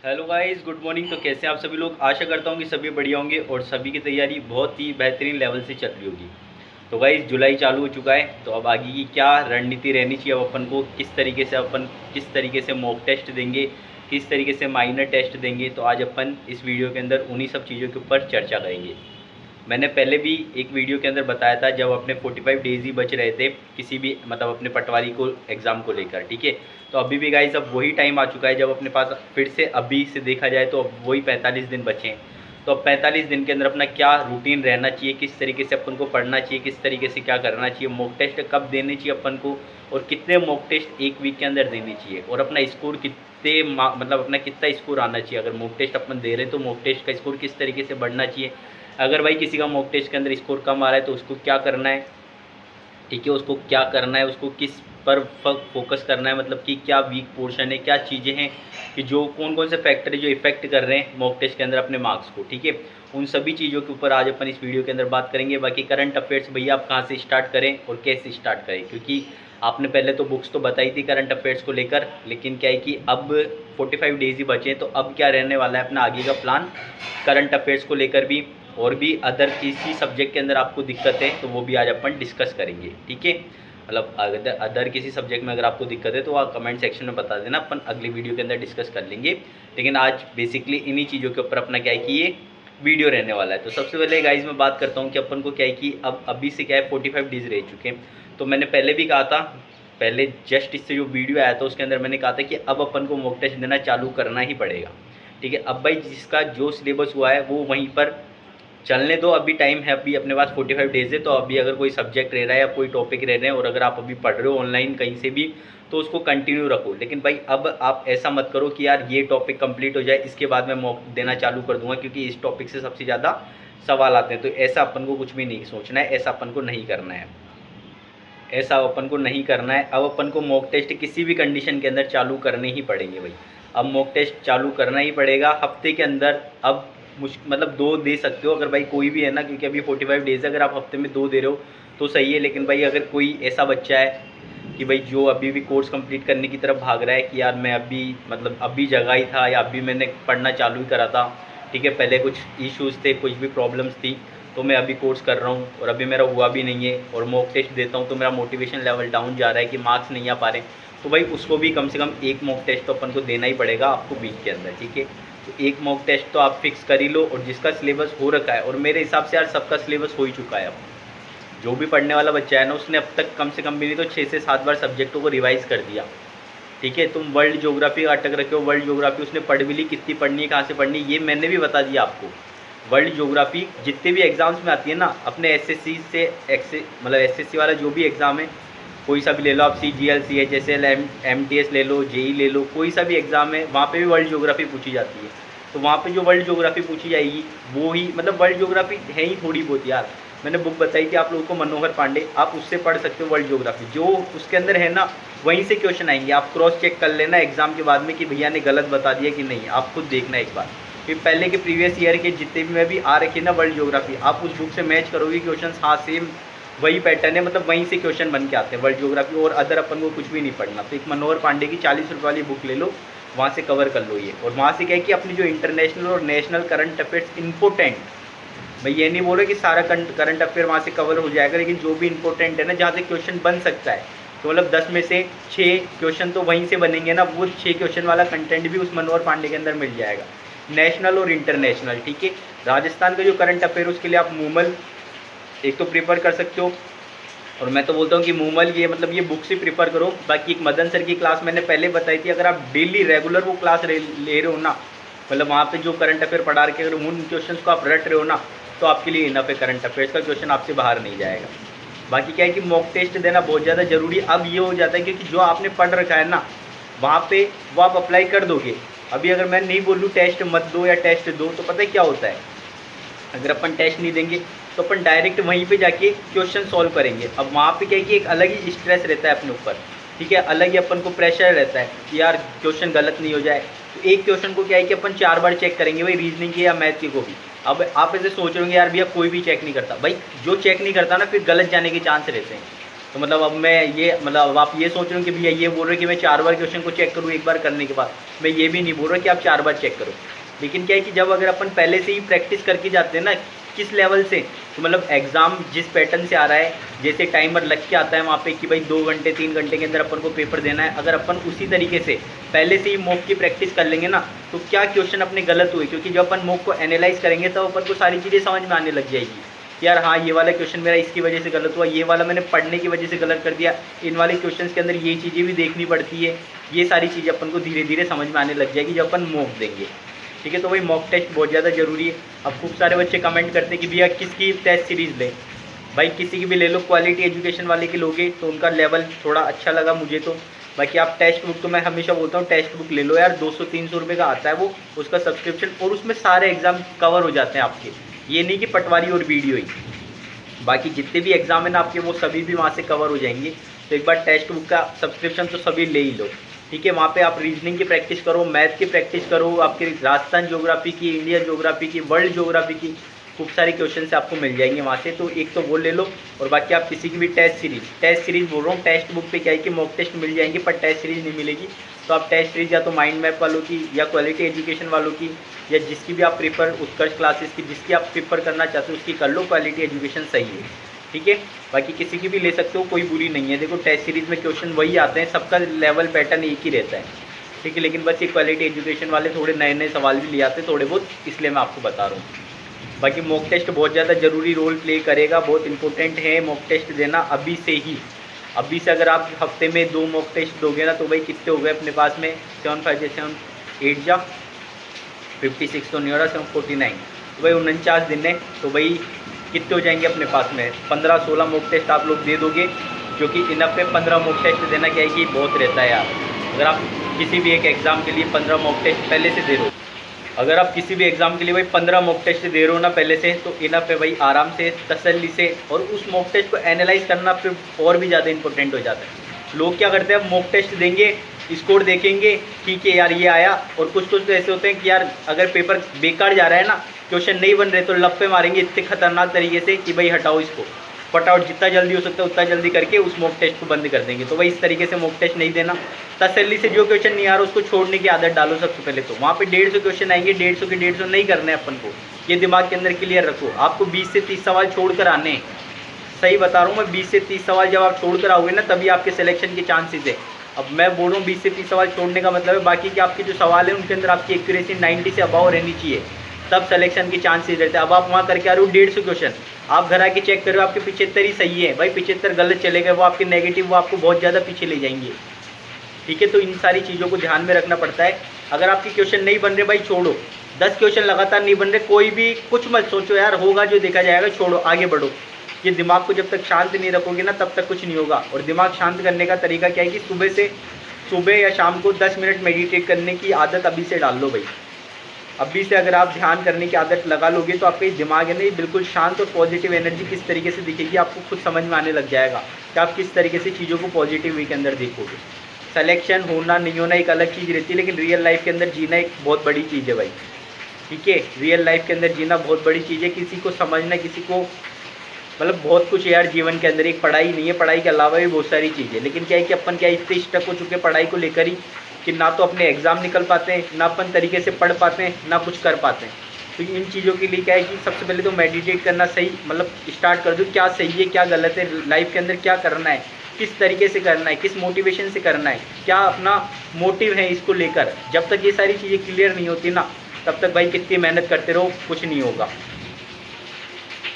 Hello guys, good morning. तो कैसे हैं आप सभी लोग? आशा करता हूँ कि सभी बढ़िया होंगे और सभी की तैयारी बहुत ही बेहतरीन लेवल से चल रही होगी। तो गाइस, जुलाई चालू हो चुका है, तो अब आगे की क्या रणनीति रहनी चाहिए, अब अपन को किस तरीके से मॉक टेस्ट देंगे, किस तरीके से माइनर टेस्ट देंगे। तो आज अपन इस वीडियो के अंदर उन्हीं सब चीज़ों के ऊपर चर्चा करेंगे। मैंने पहले भी एक वीडियो के अंदर बताया था, जब अपने 45 डेज़ ही बच रहे थे किसी भी मतलब अपने पटवारी को एग्ज़ाम को लेकर, ठीक है। तो अभी भी गाइस अब वही टाइम आ चुका है जब अपने पास फिर से अभी से देखा जाए तो अब वही 45 दिन बचे हैं। तो अब 45 दिन के अंदर अपना क्या रूटीन रहना चाहिए, किस तरीके से अपन को पढ़ना चाहिए, किस तरीके से क्या करना चाहिए, मॉक टेस्ट कब देने चाहिए अपन को, और कितने मॉक टेस्ट एक वीक के अंदर देने चाहिए, और अपना स्कोर कितने मतलब अपना कितना स्कोर आना चाहिए। अगर मॉक टेस्ट अपन दे रहे हैं तो मॉक टेस्ट का स्कोर किस तरीके से बढ़ना चाहिए। अगर भाई किसी का मॉक टेस्ट के अंदर स्कोर कम आ रहा है तो उसको क्या करना है, ठीक है, उसको क्या करना है, उसको किस पर फोकस करना है, मतलब कि क्या वीक पोर्शन है, क्या चीज़ें हैं कि जो कौन कौन से फैक्टर है जो इफेक्ट कर रहे हैं मॉक टेस्ट के अंदर अपने मार्क्स को, ठीक है। उन सभी चीज़ों के ऊपर आज अपन इस वीडियो के अंदर बात करेंगे। बाकी करंट अफेयर्स भैया आप कहाँ से स्टार्ट करें और कैसे स्टार्ट करें, क्योंकि आपने पहले तो बुक्स तो बताई थी करंट अफेयर्स को लेकर, लेकिन क्या है कि अब 45 डेज़ ही बचे हैं, तो अब क्या रहने वाला है अपना आगे का प्लान करंट अफेयर्स को लेकर भी, और भी अदर किसी सब्जेक्ट के अंदर आपको दिक्कत है तो वो भी आज अपन डिस्कस करेंगे, ठीक है। मतलब अदर किसी सब्जेक्ट में अगर आपको दिक्कत है तो आप कमेंट सेक्शन में बता देना, अपन अगली वीडियो के अंदर डिस्कस कर लेंगे। लेकिन आज बेसिकली इन्हीं चीज़ों के ऊपर अपना क्या है कि ये वीडियो रहने वाला है। तो सबसे पहले गाइज मैं बात करता हूँ कि अपन को क्या है कि अब अभी से क्या है 45 डेज़ रह चुके हैं। तो मैंने पहले भी कहा था, पहले जस्ट इससे जो वीडियो आया था उसके अंदर मैंने कहा था कि अब अपन को मॉक टेस्ट देना चालू करना ही पड़ेगा, ठीक है। अब भाई जिसका जो सिलेबस हुआ है वो वहीं पर चलने दो, अभी टाइम है, अभी अपने पास 45 डेज़ है। तो अभी अगर कोई सब्जेक्ट रह रहा है या कोई टॉपिक रह रहे हैं और अगर आप अभी पढ़ रहे हो ऑनलाइन कहीं से भी, तो उसको कंटिन्यू रखो। लेकिन भाई अब आप ऐसा मत करो कि यार ये टॉपिक कंप्लीट हो जाए इसके बाद मैं मॉक देना चालू कर दूंगा, क्योंकि इस टॉपिक से सबसे ज़्यादा सवाल आते हैं। तो ऐसा अपन को कुछ भी नहीं सोचना है, ऐसा अपन को नहीं करना है, ऐसा अपन को नहीं करना है। अब अपन को मॉक टेस्ट किसी भी कंडीशन के अंदर चालू करने ही पड़ेंगे भाई। अब मॉक टेस्ट चालू करना ही पड़ेगा हफ्ते के अंदर। अब मतलब 2 दे सकते हो अगर भाई कोई भी है ना, क्योंकि अभी 45 डेज़ अगर आप हफ्ते में 2 दे रहे हो तो सही है। लेकिन भाई अगर कोई ऐसा बच्चा है कि भाई जो अभी भी कोर्स कंप्लीट करने की तरफ भाग रहा है कि यार मैं अभी मतलब अभी जगह ही था या अभी मैंने पढ़ना चालू ही करा था, ठीक है, पहले कुछ इश्यूज़ थे, कुछ भी प्रॉब्लम्स थी, तो मैं अभी कोर्स कर रहा हूँ और अभी मेरा हुआ भी नहीं है और मॉक टेस्ट देता हूँ तो मेरा मोटिवेशन लेवल डाउन जा रहा है कि मार्क्स नहीं आ पा रहे, तो भाई उसको भी कम से कम एक मॉक टेस्ट तो अपन को देना ही पड़ेगा आपको वीक के अंदर, ठीक है। तो एक मॉक टेस्ट तो आप फिक्स कर ही लो। और जिसका सिलेबस हो रखा है, और मेरे हिसाब से यार सबका सिलेबस हो ही चुका है, अब जो भी पढ़ने वाला बच्चा है ना उसने अब तक कम से कम भी नहीं तो 6 से 7 बार सब्जेक्टों को रिवाइज़ कर दिया, ठीक है। तुम वर्ल्ड ज्योग्राफी अटक रखे हो, वर्ल्ड ज्योग्राफी उसने पढ़ भी ली, कितनी पढ़नी है, कहाँ से पढ़नी है, ये मैंने भी बता दिया आपको। वर्ल्ड ज्योग्राफी जितने भी एग्ज़ाम्स में आती है ना अपने एसएससी से मतलब एसएससी वाला जो भी एग्ज़ाम है, कोई सा भी ले लो आप, CGL CHSL MTS ले लो, जेई ले लो, कोई सा भी एग्ज़ाम है वहाँ पे भी वर्ल्ड ज्योग्राफी पूछी जाती है। तो वहाँ पे जो वर्ल्ड ज्योग्राफी पूछी जाएगी वो ही मतलब वर्ल्ड ज्योग्राफी है ही थोड़ी बहुत यार। मैंने बुक बताई थी आप लोगों को, मनोहर पांडे, आप उससे पढ़ सकते हो वर्ल्ड ज्योग्राफी, जो उसके अंदर है ना वहीं से क्वेश्चन आएंगे। आप क्रॉस चेक कर लेना एग्जाम के बाद में कि भैया ने गलत बता दिया कि नहीं, आप खुद देखना एक बार। फिर पहले के प्रीवियस ईयर के जितने भी में भी आ रखे ना वर्ल्ड ज्योग्राफी, आप उस बुक से मैच करोगे क्वेश्चन, हाँ सेम वही पैटर्न है, मतलब वहीं से क्वेश्चन बन के आते हैं वर्ल्ड ज्योग्राफी, और अदर अपन को कुछ भी नहीं पढ़ना। तो एक मनोहर पांडे की 40 रुपये वाली बुक ले लो, वहाँ से कवर कर लो ये। और वहाँ से क्या है कि अपनी जो इंटरनेशनल और नेशनल करंट अफेयर्स इंपॉर्टेंट, मैं ये नहीं बोल रहा कि सारा करंट अफेयर वहाँ से कवर हो जाएगा, लेकिन जो भी इंपॉर्टेंट है ना जहाँ से क्वेश्चन बन सकता है, तो मतलब 10 में से 6 क्वेश्चन तो वहीं से बनेंगे ना, वो 6 क्वेश्चन वाला कंटेंट भी उस मनोहर पांडे के अंदर मिल जाएगा, नेशनल और इंटरनेशनल, ठीक है। राजस्थान का जो करंट अफेयर उसके लिए आप मूमल एक तो प्रिफर कर सकते हो, और मैं तो बोलता हूँ कि मूमल ये मतलब ये बुक से प्रिफर करो। बाकी एक मदन सर की क्लास मैंने पहले बताई थी, अगर आप डेली रेगुलर वो क्लास ले रहे हो ना, मतलब वहाँ पे जो करंट अफेयर पढ़ा रखे अगर उन क्वेश्चन को आप रट रहे हो ना, तो आपके लिए इनफ है, करंट अफेयर्स का क्वेश्चन आपसे बाहर नहीं जाएगा। बाकी क्या है कि मॉक टेस्ट देना बहुत ज़्यादा ज़रूरी अब ये हो जाता है, क्योंकि जो आपने पढ़ रखा है ना वहाँ पे वो आप अप्लाई कर दोगे। अभी अगर मैं नहीं बोलूँ टेस्ट मत दो या टेस्ट दो, तो पता है क्या होता है, अगर अपन टेस्ट नहीं देंगे तो अपन डायरेक्ट वहीं पे जाके क्वेश्चन सॉल्व करेंगे। अब वहाँ पे क्या है कि एक अलग ही स्ट्रेस रहता है अपने ऊपर, ठीक है, अलग ही अपन को प्रेशर रहता है कि यार क्वेश्चन गलत नहीं हो जाए। तो एक क्वेश्चन को क्या है कि अपन 4 बार चेक करेंगे भाई, रीजनिंग के या मैथ के को भी। अब आप ऐसे सोच रहे होंगे यार भैया कोई भी चेक नहीं करता, भाई जो चेक नहीं करता ना फिर गलत जाने के चांस रहते हैं। तो मतलब अब मैं ये मतलब अब आप ये सोच रहे हो कि भैया ये बोल रहे हो कि मैं 4 बार क्वेश्चन को चेक करूँ एक बार करने के बाद, मैं ये भी नहीं बोल रहा कि आप 4 बार चेक करो। लेकिन क्या है कि जब अगर अपन पहले से ही प्रैक्टिस करके जाते हैं ना किस लेवल से, तो मतलब एग्ज़ाम जिस पैटर्न से आ रहा है, जैसे टाइमर लग के आता है वहाँ पे कि भाई 2 घंटे 3 घंटे के अंदर अपन को पेपर देना है, अगर अपन उसी तरीके से पहले से ही मॉक की प्रैक्टिस कर लेंगे ना, तो क्या क्वेश्चन अपने गलत हुए, क्योंकि जब अपन मॉक को एनालाइज करेंगे तब अपन को सारी चीज़ें समझ में आने लग जाएगी कि यार हाँ ये वाला क्वेश्चन मेरा इसकी वजह से गलत हुआ, ये वाला मैंने पढ़ने की वजह से गलत कर दिया, इन वाले क्वेश्चन के अंदर ये चीज़ें भी देखनी पड़ती है। ये सारी चीज़ें अपन को धीरे धीरे समझ में आने लग जाएगी जब अपन मॉक देंगे। ठीक है, तो भाई मॉक टेस्ट बहुत ज़्यादा ज़रूरी है। अब खूब सारे बच्चे कमेंट करते हैं कि भैया किसकी टेस्ट सीरीज़ लें। भाई किसी की भी ले लो, क्वालिटी एजुकेशन वाले की लोगे तो उनका लेवल थोड़ा अच्छा लगा मुझे तो। बाकी आप टेक्स्ट बुक, तो मैं हमेशा बोलता हूँ टेक्स्ट बुक ले लो यार, 200-300 रुपये का आता है वो, उसका सब्सक्रिप्शन, और उसमें सारे एग्ज़ाम कवर हो जाते हैं आपके। ये नहीं कि पटवारी और वीडियो ही, बाकी जितने भी एग्ज़ाम है ना आपके वो सभी भी वहाँ से कवर हो जाएंगे। तो एक बार टेक्स्ट बुक का सब्सक्रिप्शन तो सभी ले ही लो। ठीक है, वहाँ पे आप रीजनिंग की प्रैक्टिस करो, मैथ की प्रैक्टिस करो, आपके राजस्थान ज्योग्राफी की, इंडिया ज्योग्राफी की, वर्ल्ड ज्योग्राफी की खूब सारे क्वेश्चन से आपको मिल जाएंगे वहाँ से। तो एक तो वो ले लो, और बाकी आप किसी की भी टेस्ट सीरीज़ बोल रहा हूँ, टेक्स्ट बुक पे क्या है कि मॉक टेस्ट मिल जाएंगे पर टेस्ट सीरीज़ नहीं मिलेगी। तो आप टेस्ट सीरीज़ या तो माइंड मैप वालों की या क्वालिटी एजुकेशन वालों की या जिसकी भी आप प्रीफर, उत्कर्ष क्लासेस की जिसकी आप प्रीफर करना चाहते हो उसकी कर लो, क्वालिटी एजुकेशन सही है। ठीक है, बाकी किसी की भी ले सकते हो, कोई बुरी नहीं है। देखो टेस्ट सीरीज़ में क्वेश्चन वही आते हैं, सबका लेवल पैटर्न एक ही रहता है। ठीक है, लेकिन बस ये क्वालिटी एजुकेशन वाले थोड़े नए नए सवाल भी ले आते हैं थोड़े बहुत, इसलिए मैं आपको बता रहा हूँ। बाकी मॉक टेस्ट बहुत ज़्यादा ज़रूरी रोल प्ले करेगा, बहुत इंपॉर्टेंट है मॉक टेस्ट देना अभी से ही। अभी से अगर आप हफ्ते में 2 मॉक टेस्ट दोगे ना, तो भाई कितने हो गए अपने पास में, 7 5 7 8 जा 56 तो नहीं हो रहा, 749, तो भाई 49 दिन है। तो भाई कितने हो जाएंगे अपने पास में, 15-16 मॉक टेस्ट आप लोग दे दोगे, जो कि इनफ है। 15 मॉक टेस्ट देना क्या है कि बहुत रहता है यार। अगर आप किसी भी एक एग्ज़ाम के लिए 15 मॉक टेस्ट पहले से दे रहे हो, अगर आप किसी भी एग्ज़ाम के लिए भाई 15 मॉक टेस्ट दे रहे हो ना पहले से, तो इनफ है भाई, आराम से तसल्ली से। और उस मॉक टेस्ट को एनालाइज करना फिर और भी ज़्यादा इंपॉर्टेंट हो जाता है। लोग क्या करते हैं, मॉक टेस्ट देंगे, स्कोर देखेंगे, ठीक है यार ये आया, और कुछ तो ऐसे होते हैं कि यार अगर पेपर बेकार जा रहा है ना, क्वेश्चन नहीं बन रहे, तो लप्पे मारेंगे इतने खतरनाक तरीके से कि भाई हटाओ इसको, फटाफट जितना जल्दी हो सकता है उतना जल्दी करके उस मॉक टेस्ट को बंद कर देंगे। तो भाई इस तरीके से मॉक टेस्ट नहीं देना। तसल्ली से जो क्वेश्चन नहीं आ रहा उसको छोड़ने की आदत डालो सबसे पहले। तो वहाँ पे 150 क्वेश्चन आएंगे, 150 के 150 नहीं करने अपन को, ये दिमाग के अंदर क्लियर रखो। आपको 20 से 30 सवाल छोड़ कर आने, सही बता रहा हूँ मैं, 20 से 30 सवाल जब आप छोड़ कर आओगे ना, तभी आपके सिलेक्शन के चांसेस है। अब मैं बोल रहा हूँ 20 से 30 सवाल छोड़ने का मतलब है बाकी के आपके जो सवाल हैं उनके अंदर आपकी एक्यूरेसी 90 से अबाव रहनी चाहिए, तब सिलेक्शन के चांसेस रहते हैं। अब आप वहाँ करके आ रहे हो 150 क्वेश्चन, आप घर आके चेक कर रहे हो आपके 75 ही सही है, भाई 75 गलत चले गए, वो आपके नेगेटिव, वो आपको बहुत ज़्यादा पीछे ले जाएंगे। ठीक है, तो इन सारी चीज़ों को ध्यान में रखना पड़ता है। अगर आपके क्वेश्चन नहीं बन रहे भाई छोड़ो, 10 क्वेश्चन लगातार नहीं बन रहे, कोई भी कुछ मत सोचो यार, होगा जो देखा जाएगा, छोड़ो आगे बढ़ो। ये दिमाग को जब तक शांत नहीं रखोगे ना तब तक कुछ नहीं होगा। और दिमाग शांत करने का तरीका क्या है कि सुबह या शाम को 10 मिनट मेडिटेट करने की आदत अभी से डाल लो भाई। अभी से अगर आप ध्यान करने की आदत लगा लोगे तो आपका दिमाग है ना, बिल्कुल शांत और पॉजिटिव एनर्जी किस तरीके से दिखेगी आपको खुद समझ में आने लग जाएगा कि आप किस तरीके से चीज़ों को पॉजिटिव वे के अंदर देखोगे। सिलेक्शन होना नहीं होना एक अलग चीज़ रहती है, लेकिन रियल लाइफ के अंदर जीना एक बहुत बड़ी चीज़ है भाई। ठीक है, रियल लाइफ के अंदर जीना बहुत बड़ी चीज़ है। किसी को समझना, किसी को मतलब बहुत कुछ यार जीवन के अंदर, एक पढ़ाई नहीं है, पढ़ाई के अलावा भी बहुत सारी चीज़ें। लेकिन क्या है कि अपन क्या इतने स्टक हो चुके पढ़ाई को लेकर ही कि ना तो अपने एग्ज़ाम निकल पाते हैं, ना अपन तरीके से पढ़ पाते हैं, ना कुछ कर पाते हैं। तो इन चीज़ों के लिए क्या है कि सबसे पहले तो मेडिटेट करना सही, मतलब स्टार्ट कर दो, क्या सही है क्या गलत है, लाइफ के अंदर क्या करना है, किस तरीके से करना है, किस मोटिवेशन से करना है, क्या अपना मोटिव है इसको लेकर। जब तक ये सारी चीज़ें क्लियर नहीं होती ना, तब तक भाई कितनी मेहनत करते रहो कुछ नहीं होगा।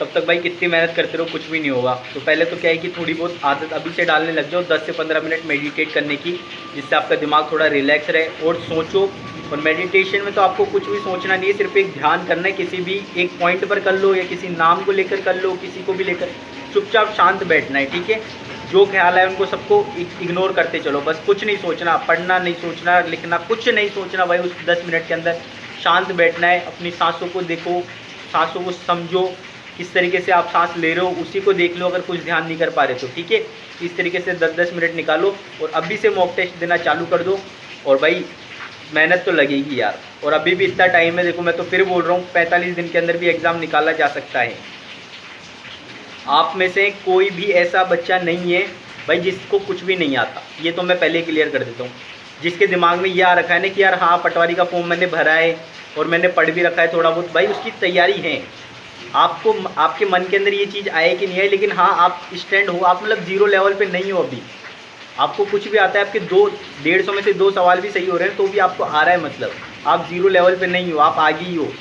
तब तक भाई कितनी मेहनत करते रहो कुछ भी नहीं होगा। तो पहले तो क्या है कि थोड़ी बहुत आदत अभी से डालने लग जाओ, 10 से 15 मिनट मेडिटेट करने की, जिससे आपका दिमाग थोड़ा रिलैक्स रहे और सोचो। और मेडिटेशन में तो आपको कुछ भी सोचना नहीं है, सिर्फ एक ध्यान करना है, किसी भी एक पॉइंट पर कर लो या किसी नाम को लेकर कर लो, किसी को भी लेकर चुपचाप शांत बैठना है। ठीक है, जो ख्याल है उनको सबको इग्नोर करते चलो, बस कुछ नहीं सोचना, पढ़ना नहीं सोचना, लिखना कुछ नहीं सोचना भाई। उस 10 मिनट के अंदर शांत बैठना है, अपनी सांसों को देखो, सांसों को समझो, किस तरीके से आप सांस ले रहे हो उसी को देख लो, अगर कुछ ध्यान नहीं कर पा रहे तो। ठीक है, इस तरीके से 10-10 मिनट निकालो और अभी से मॉक टेस्ट देना चालू कर दो। और भाई मेहनत तो लगेगी यार, और अभी भी इतना टाइम है। देखो मैं तो फिर बोल रहा हूँ 45 दिन के अंदर भी एग्ज़ाम निकाला जा सकता है। आप में से कोई भी ऐसा बच्चा नहीं है भाई जिसको कुछ भी नहीं आता, ये तो मैं पहले क्लियर कर देता हूँ, जिसके दिमाग में ये आ रखा है ना कि यार हाँ पटवारी का फॉर्म मैंने भरा है और मैंने पढ़ भी रखा है थोड़ा बहुत, भाई उसकी तैयारी है। आपको आपके मन के अंदर ये चीज़ आए कि नहीं आए, लेकिन हाँ आप स्टैंड हो, आप मतलब जीरो लेवल पे नहीं हो अभी, आपको कुछ भी आता है, आपके 150 में से 2 सवाल भी सही हो रहे हैं तो भी आपको आ रहा है, मतलब आप जीरो लेवल पे नहीं हो, आप आगे ही हो।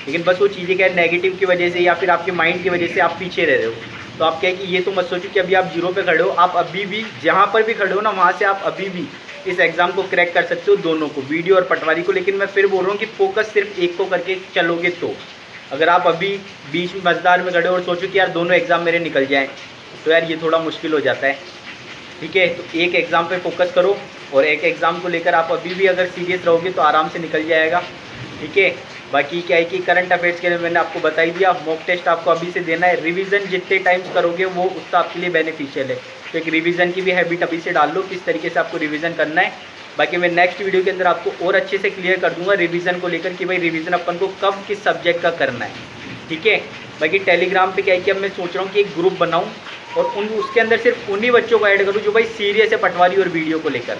लेकिन बस वो चीज़ें क्या है, नेगेटिव की वजह से या फिर आपके माइंड की वजह से आप पीछे रह रहे हो। तो आप क्या है कि ये तो मत सोचो कि अभी आप जीरो पे खड़े हो, आप अभी भी जहाँ पर भी खड़े हो ना वहाँ से आप अभी भी इस एग्ज़ाम को क्रैक कर सकते हो, दोनों को, वीडियो और पटवारी को। लेकिन मैं फिर बोल रहा हूँ कि फोकस सिर्फ एक को करके चलोगे तो। अगर आप अभी बीच में मझदार में खड़े हो और सोचो कि यार दोनों एग्ज़ाम मेरे निकल जाएँ, तो यार ये थोड़ा मुश्किल हो जाता है। ठीक है, तो एक एग्ज़ाम पे फोकस करो और एक एग्ज़ाम को लेकर आप अभी भी अगर सीरियस रहोगे तो आराम से निकल जाएगा। ठीक है, बाकी क्या है कि करंट अफेयर्स के लिए मैंने आपको बता ही दिया, मॉक टेस्ट आपको अभी से देना है, रिवीजन जितने टाइम्स करोगे वो उतना आपके लिए बेनिफिशियल है। तो एक रिवीजन की भी हैबिट अभी से डाल लो, किस तरीके से आपको रिवीजन करना है। बाकी मैं नेक्स्ट वीडियो के अंदर आपको और अच्छे से क्लियर कर दूंगा रिवीजन को लेकर कि भाई रिवीजन अपन को कब किस सब्जेक्ट का करना है। ठीक है, बाकी टेलीग्राम पे क्या है कि अब मैं सोच रहा हूँ कि एक ग्रुप बनाऊँ और उसके अंदर सिर्फ उन्हीं बच्चों को ऐड करूँ जो भाई सीरियस है पटवारी और वीडियो को लेकर।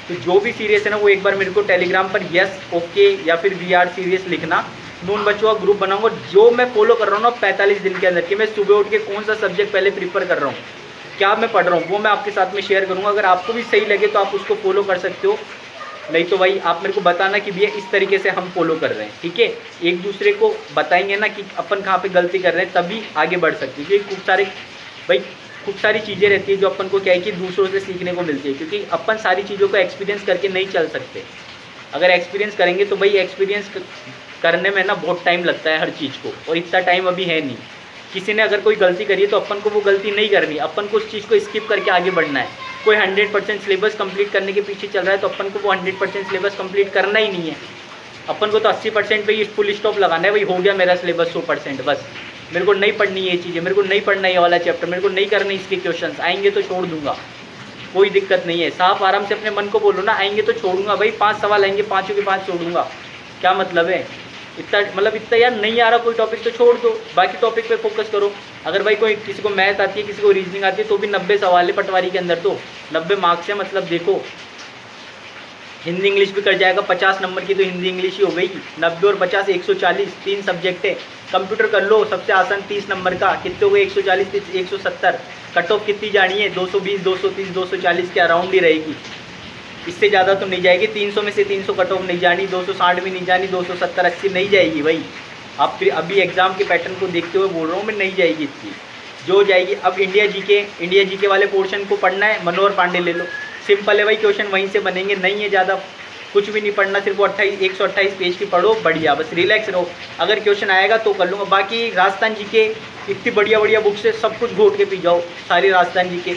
तो जो भी सीरियस है ना वो एक बार मेरे को टेलीग्राम पर यस ओके या फिर वी आर सीरियस लिखना, मैं उन बच्चों का ग्रुप बनाऊंगा जो मैं फॉलो कर रहा हूँ ना 45 दिन के अंदर, कि मैं सुबह उठ के कौन सा सब्जेक्ट पहले प्रीफर कर रहा हूँ, क्या मैं पढ़ रहा हूँ, वो मैं आपके साथ में शेयर करूँगा। अगर आपको भी सही लगे तो आप उसको फॉलो कर सकते हो, नहीं तो भाई आप मेरे को बताना कि भैया इस तरीके से हम फॉलो कर रहे हैं। ठीक है, एक दूसरे को बताएंगे ना कि अपन कहाँ पे गलती कर रहे हैं, तभी आगे बढ़ सकते हैं। क्योंकि खूब सारी चीज़ें रहती है जो अपन को क्या है कि दूसरों से सीखने को मिलती है, क्योंकि अपन सारी चीज़ों को एक्सपीरियंस करके नहीं चल सकते। अगर एक्सपीरियंस करेंगे तो भाई एक्सपीरियंस करने में ना बहुत टाइम लगता है हर चीज़ को, और इतना टाइम अभी है नहीं। किसी ने अगर कोई गलती करी है तो अपन को वो गलती नहीं करनी, अपन को उस चीज़ को स्किप करके आगे बढ़ना है। कोई 100% सिलेबस कंप्लीट करने के पीछे चल रहा है तो अपन को वो 100% सिलेबस कंप्लीट करना ही नहीं है। अपन को तो 80% पे ही फुल स्टॉप लगाना है, भाई हो गया मेरा सिलेबस 100%, बस मेरे को नहीं पढ़नी ये चीज़ें, मेरे को नहीं पढ़ना ये वाला चैप्टर, मेरे को नहीं करना इसके क्वेश्चंस, आएंगे तो छोड़ दूंगा, कोई दिक्कत नहीं है। साफ आराम से अपने मन को बोलो ना, आएंगे तो छोड़ूंगा भाई, 5 सवाल आएंगे 5 के 5 छोड़ूंगा, क्या मतलब है। इतना यार नहीं आ रहा कोई टॉपिक तो छोड़ दो, बाकी टॉपिक पे फोकस करो। अगर भाई कोई किसी को मैथ आती है, किसी को रीजनिंग आती है, तो भी 90 सवाल है पटवारी के अंदर, तो 90 मार्क्स है, मतलब देखो हिंदी इंग्लिश भी कर जाएगा, 50 नंबर की तो हिंदी इंग्लिश ही हो गई। 90 और 50 140, 3 सब्जेक्ट है। कंप्यूटर कर लो, सबसे आसान 30 नंबर का, कितने हो गए 140 170। कट ऑफ कितनी जानी है, 220 230 240 के अराउंड ही रहेगी, इससे ज़्यादा तो नहीं जाएगी। 300 में से 300 कट ऑफ नहीं जानी, 260 भी नहीं जानी, 270 80 नहीं जाएगी भाई। आप फिर अभी एग्जाम के पैटर्न को देखते हुए बोल रहा हूँ मैं, नहीं जाएगी इतनी, जो जाएगी। अब इंडिया जीके वाले पोर्शन को पढ़ना है, मनोहर पांडे ले लो, सिंपल है भाई, क्वेश्चन वहीं से बनेंगे, नहीं है ज़्यादा, कुछ भी नहीं पढ़ना, सिर्फ वो 128 पेज की पढ़ो, बढ़िया, बस रिलैक्स रहो। अगर क्वेश्चन आएगा तो कर लूँगा। बाकी राजस्थान जीके इतनी बढ़िया बुक से सब कुछ घोट के पी जाओ, सारी राजस्थान जीके,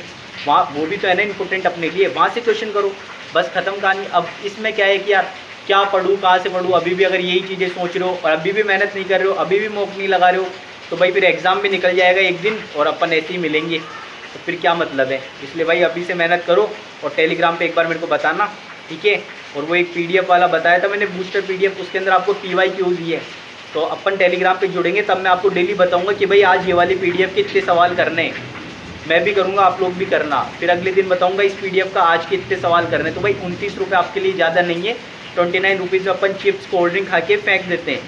वहाँ वो भी तो है ना इंपॉर्टेंट अपने लिए, वहाँ से क्वेश्चन करो, बस ख़त्म कहानी। अब इसमें क्या है कि यार क्या पढ़ूँ, कहाँ से पढ़ूँ, अभी भी अगर यही चीज़ें सोच रहे हो और अभी भी मेहनत नहीं कर रहे हो, अभी भी मॉक नहीं लगा रहे हो, तो भाई फिर एग्ज़ाम भी निकल जाएगा एक दिन और अपन ऐसे ही मिलेंगे, तो फिर क्या मतलब है। इसलिए भाई अभी से मेहनत करो और टेलीग्राम पे एक बार मेरे को बताना, ठीक है। और वो एक PDF वाला बताया था मैंने, बूस्टर PDF, उसके अंदर आपको PYQ दी है, तो अपन टेलीग्राम पे जुड़ेंगे तब मैं आपको डेली बताऊंगा कि भाई आज ये वाली PDF के इतने सवाल करने हैं, मैं भी करूंगा, आप लोग भी करना। फिर अगले दिन बताऊंगा इस PDF का आज के इतने सवाल करने। तो भाई 29 रुपये आपके लिए ज़्यादा नहीं है, 29 रुपीज़ में अपन चिप्स कोल्ड ड्रिंक खा के फेंक देते हैं,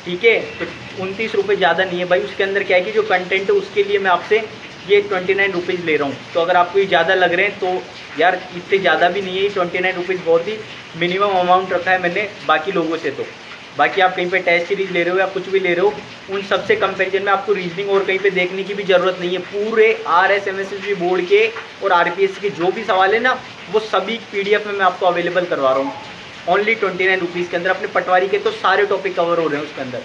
ठीक है। तो 29 रुपये ज़्यादा नहीं है भाई, उसके अंदर क्या है कि जो कंटेंट है उसके लिए मैं आपसे ये 29 रुपीज़ ले रहा हूँ। तो अगर आपको ये ज़्यादा लग रहे हैं तो यार इतने ज़्यादा भी नहीं है, 29 रुपीज़ बहुत ही मिनिमम अमाउंट रखा है मैंने बाकी लोगों से। तो बाकी आप कहीं पे टेस्ट सीरीज ले रहे हो या कुछ भी ले रहे हो, उन सबसे कंपैरिजन में आपको रीजनिंग और कहीं पे देखने की भी ज़रूरत नहीं है। पूरे RSMSSB बोर्ड के और RPS के जो भी सवाल है ना, वो सभी PDF में मैं आपको अवेलेबल करवा रहा हूँ ओनली 29 रुपीज़ के अंदर। अपने पटवारी के तो सारे टॉपिक कवर हो रहे हैं उसके अंदर।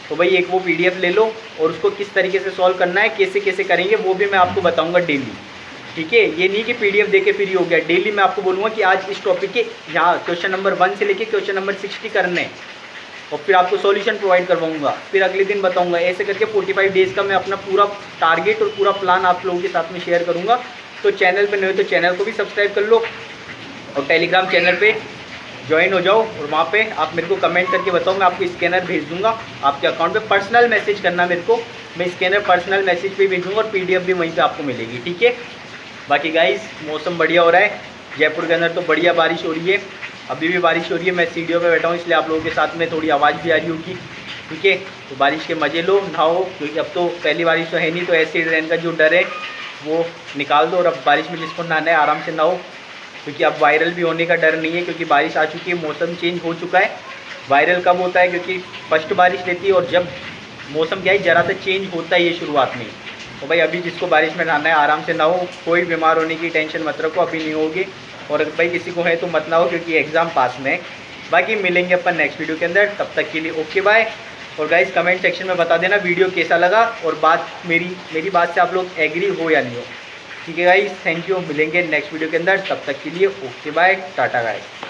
तो भाई एक वो PDF ले लो और उसको किस तरीके से सॉल्व करना है, कैसे कैसे करेंगे, वो भी मैं आपको बताऊँगा डेली, ठीक है। ये नहीं कि PDF देके फ्री हो गया, डेली मैं आपको बोलूँगा कि आज इस टॉपिक के यहाँ क्वेश्चन नंबर 1 से लेके क्वेश्चन नंबर 60 करने हैं और फिर आपको सॉल्यूशन प्रोवाइड करवाऊंगा, फिर अगले दिन बताऊंगा। ऐसे करके 45 डेज़ का मैं अपना पूरा टारगेट और पूरा प्लान आप लोगों के साथ में शेयर करूंगा। तो चैनल पे नहीं हो तो चैनल को भी सब्सक्राइब कर लो और टेलीग्राम चैनल पे ज्वाइन हो जाओ, और वहाँ पे आप मेरे को कमेंट करके बताओ, मैं आपको स्कैनर भेज दूंगा आपके अकाउंट पे। पर्सनल मैसेज करना मेरे को, मैं स्कैनर पर्सनल मैसेज पे भेजूँगा और PDF भी वहीं पर आपको मिलेगी, ठीक है। बाकी गाइस मौसम बढ़िया हो रहा है, जयपुर के अंदर तो बढ़िया बारिश हो रही है, अभी भी बारिश हो रही है। मैं सीढ़ियों पे बैठा हूँ इसलिए आप लोगों के साथ में थोड़ी आवाज़ भी आ रही होगी, ठीक है। तो बारिश के मज़े लो, नहाओ, क्योंकि अब तो पहली बारिश तो है नहीं, तो एसिड रेन का जो डर है वो निकाल दो और अब बारिश में जिसको नहाना है आराम से नहाओ, क्योंकि अब वायरल भी होने का डर नहीं है, क्योंकि बारिश आ चुकी है, मौसम चेंज हो चुका है। वायरल कब होता है, क्योंकि फर्स्ट बारिश रहती है और जब मौसम क्या है ज़रा सा चेंज होता है ये शुरुआत में। तो भाई अभी जिसको बारिश में नहाना है आराम से नहाओ, कोई बीमार होने की टेंशन मत रखो, अभी नहीं होगी। और अगर भाई किसी को है तो मत नहाओ, क्योंकि एग्ज़ाम पास में है। बाकी मिलेंगे अपन नेक्स्ट वीडियो के अंदर, तब तक के लिए ओके बाय। और गाइस कमेंट सेक्शन में बता देना वीडियो कैसा लगा और बात मेरी बात से आप लोग एग्री हो या नहीं हो, ठीक है गाइस। थैंक यू, मिलेंगे नेक्स्ट वीडियो के अंदर, तब तक के लिए ओके बाय, टाटा गाइस।